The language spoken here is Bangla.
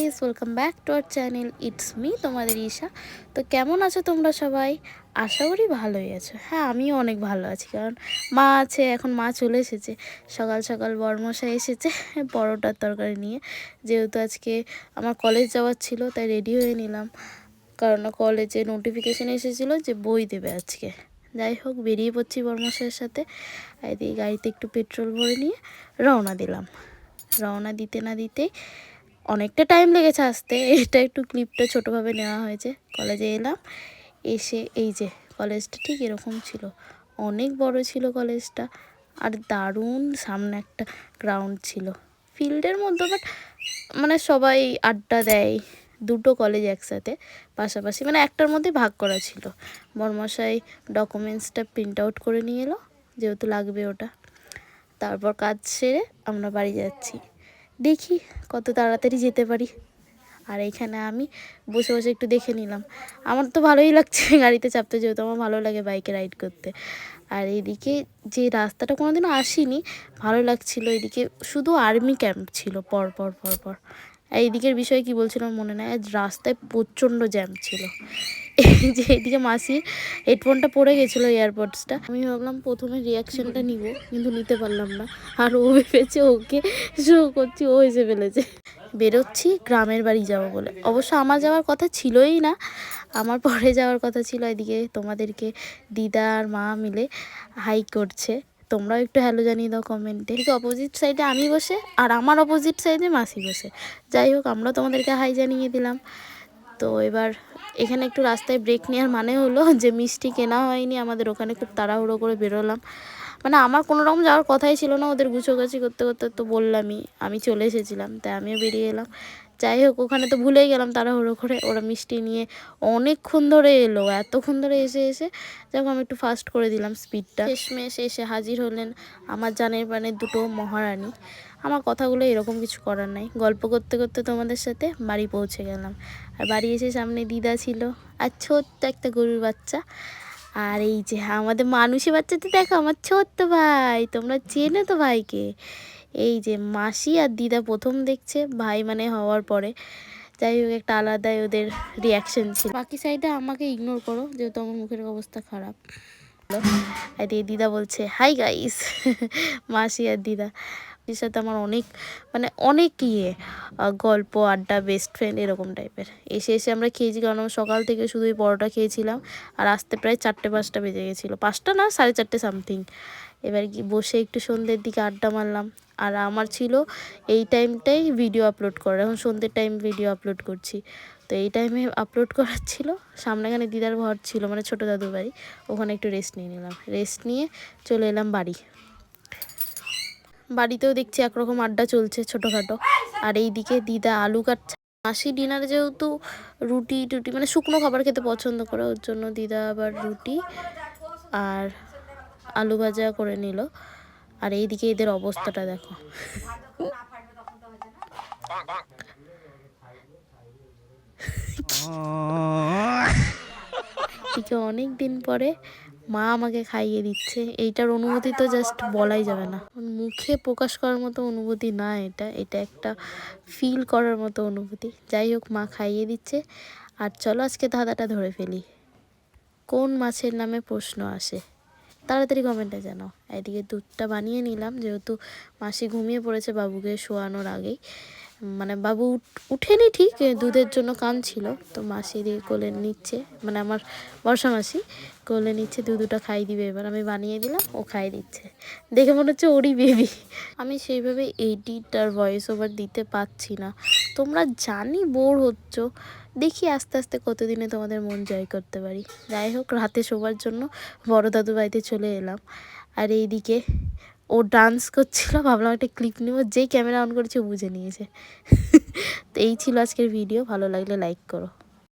Guys, welcome back to our channel. It's me তোমাদের ঈশা। তো কেমন আছো তোমরা সবাই? আশা করি ভালোই আছো। হ্যাঁ, আমিও অনেক ভালো আছি, কারণ মা আছে। এখন মা চলে এসেছে সকাল সকাল, বরমশাই এসেছে পরোটার তরকারি নিয়ে। যেহেতু আজকে আমার কলেজ যাওয়ার ছিল, তাই রেডি হয়ে নিলাম, কারণ কলেজে নোটিফিকেশান এসেছিলো যে বই দেবে আজকে। যাই হোক, বেরিয়ে পড়ছি বরমশাইয়ের সাথে। এদিকে গাড়িতে একটু পেট্রোল ভরে নিয়ে রওনা দিলাম। রওনা দিতে না দিতেই অনেকটা টাইম লেগেছে আসতে। এটা একটু ক্লিপটা ছোটোভাবে নেওয়া হয়েছে। কলেজে এলাম, এসে এই যে কলেজটা ঠিক এরকম ছিল, অনেক বড় ছিল কলেজটা, আর দারুণ সামনে একটা গ্রাউন্ড ছিল ফিল্ডের মধ্যে। বাট মানে সবাই আড্ডা দেয়, দুটো কলেজ একসাথে পাশাপাশি, মানে একটার মধ্যে ভাগ করা ছিল। বরমশাই ডকুমেন্টসটা প্রিন্ট আউট করে নিয়ে এলো, যেহেতু লাগবে ওটা। তারপর কাজ সেরে আমরা বাড়ি যাচ্ছি। দেখি কত তাড়াতাড়ি যেতে পারি। আর এখানে আমি বসে বসে একটু দেখে নিলাম। আমার তো ভালোই লাগছে গাড়িতে চাপতে, যেহেতু আমার ভালো লাগে বাইকে রাইড করতে। আর এইদিকে যে রাস্তাটা কোনোদিনও আসিনি, ভালো লাগছিল। এদিকে শুধু আর্মি ক্যাম্প ছিল পর পর পর পর। এইদিকের বিষয়ে কি বলছিলাম মনে নেই। আজ রাস্তায় প্রচণ্ড জ্যাম ছিল। এই যে এদিকে মাসি হেডফোনটা পড়ে গেছিলো, এয়ারপডসটা। আমি ভাবলাম প্রথমে রিয়াকশানটা নিব, কিন্তু নিতে পারলাম না। আর ও ভেবেছে ওকে শো করছি, ও এসে ফেলেছে। বেরোচ্ছি গ্রামের বাড়ি যাবো বলে। অবশ্য আমার যাওয়ার কথা ছিলই না, আমার পরে যাওয়ার কথা ছিল। এদিকে তোমাদেরকে দিদা আর মা মিলে হাই করছে, তোমরাও একটু হ্যালো জানিয়ে দাও কমেন্টে। এদিকে অপোজিট সাইডে আমি বসে, আর আমার অপোজিট সাইডে মাসি বসে। যাই হোক, আমরা তোমাদেরকে হাই জানিয়ে দিলাম। তো এবার এখানে একটু রাস্তায় ব্রেক নেওয়ার মানে হলো যে মিষ্টি কেনা হয়নি আমাদের, ওখানে খুব তাড়াহুড়ো করে বেরোলাম। মানে আমার কোনো রকম যাওয়ার কথাই ছিল না, ওদের গুছোগাছি করতে করতে তো বললামই আমি চলে এসেছিলাম, তাই আমিও বেরিয়ে এলাম। যাই হোক, ওখানে তো ভুলেই গেলাম তাড়াহুড়ো করে। ওরা মিষ্টি নিয়ে অনেকক্ষণ ধরে এলো, এতক্ষণ ধরে এসে এসে যখন আমি একটু ফাস্ট করে দিলাম স্পিডটা। শেষমেশ এসে হাজির হলেন আমার জানের প্রাণের দুটো মহারানী। আমার কথাগুলো এরকম কিছু করার নাই, গল্প করতে করতে তোমাদের সাথে বাড়ি পৌঁছে গেলাম। আর বাড়ি এসে সামনে দিদা ছিল আর ছোট্ট একটা গরুর বাচ্চা। আর এই যে আমাদের মানুষের বাচ্চাতে দেখো, আমার ছোট্ট ভাই, তোমরা চেনো তো ভাইকে। এই যে মাসি আর দিদা প্রথম দেখছে, ভাই মানে হওয়ার পরে। যাই হোক, একটা আলাদাই ওদের রিয়াকশন ছিল। বাকি সাইডে আমাকে ইগনোর করো, যেহেতু আমার মুখের অবস্থা খারাপ। আর দিদা বলছে হাই গাইস। মাসি আর দিদা এর সাথে আমার অনেক মানে অনেক গল্প আড্ডা, বেস্ট ফ্রেন্ড এরকম টাইপের। এসে এসে আমরা খেয়েছি, কারণ আমরা সকাল থেকে শুধুই পরোটা খেয়েছিলাম। আর আসতে প্রায় 4টে-5টা বেজে গেছিলো, 5টা না 4:30 সামথিং। এবার কি বসে একটু সন্ধ্যের দিকে আড্ডা মারলাম। আর আমার ছিল এই টাইমটাই ভিডিও আপলোড করার, এখন সন্ধ্যের টাইম ভিডিও আপলোড করছি। তো এই টাইমে আপলোড করার ছিল। সামনেখানে দিদার ঘর ছিল, মানে ছোটো দাদুর বাড়ি, ওখানে একটু রেস্ট নিয়ে নিলাম। রেস্ট নিয়ে চলে এলাম বাড়ি। বাড়িতেও দেখছি একরকম আড্ডা চলছে ছোটোখাটো। আর এইদিকে দিদা আলু কাটছে। মাসি ডিনারে যেহেতু রুটি টুটি মানে শুকনো খাবার খেতে পছন্দ করে, ওর জন্য দিদা আবার রুটি আর আলু ভাজা করে নিল। আর এইদিকে এদের অবস্থাটা দেখো। এদিকে অনেক দিন পরে মা আমাকে খাইয়ে দিচ্ছে, এইটার অনুভূতি তো জাস্ট বলাই যাবে না, মুখে প্রকাশ করার মতো অনুভূতি না, এটা একটা ফিল করার মতো অনুভূতি। যাই হোক, মা খাইয়ে দিচ্ছে। আর চলো আজকে ধাঁধাটা ধরে ফেলি। কোন মাছের নামে প্রশ্ন আসে? তাড়াতাড়ি কমেন্টে জানাও। এদিকে দুধটা বানিয়ে নিলাম, যেহেতু মাসি ঘুমিয়ে পড়েছে বাবুকে শোয়ানোর আগেই। মানে বাবু উঠেনি ঠিক, দুধের জন্য কাঁদছিল। তো মাসি দিয়ে কোলে নিচ্ছে, মানে আমার বর্ষা মাসি কোলে নিচ্ছে, দুধটা খাই দিবে। এবার আমি বানিয়ে দিলাম, ও খাই দিচ্ছে। দেখে মনে হচ্ছে ওরই বেবি। আমি সেইভাবে এডিট আর ভয়েস ওভার দিতে পারছি না, তোমরা জানি বোর হচ্ছ। দেখি আস্তে আস্তে কতদিনে তোমাদের মন জয় করতে পারি। যাই হোক, রাতে শোবার জন্য বড় দাদু বাড়িতে চলে এলাম। আর এইদিকে ও ডান্স করছিল, ভাবলাম একটা ক্লিপ নেব, যেই ক্যামেরা অন করেছে ও বুঝে নিয়েছে। তো এই ছিল আজকের ভিডিও, ভালো লাগলে লাইক করো।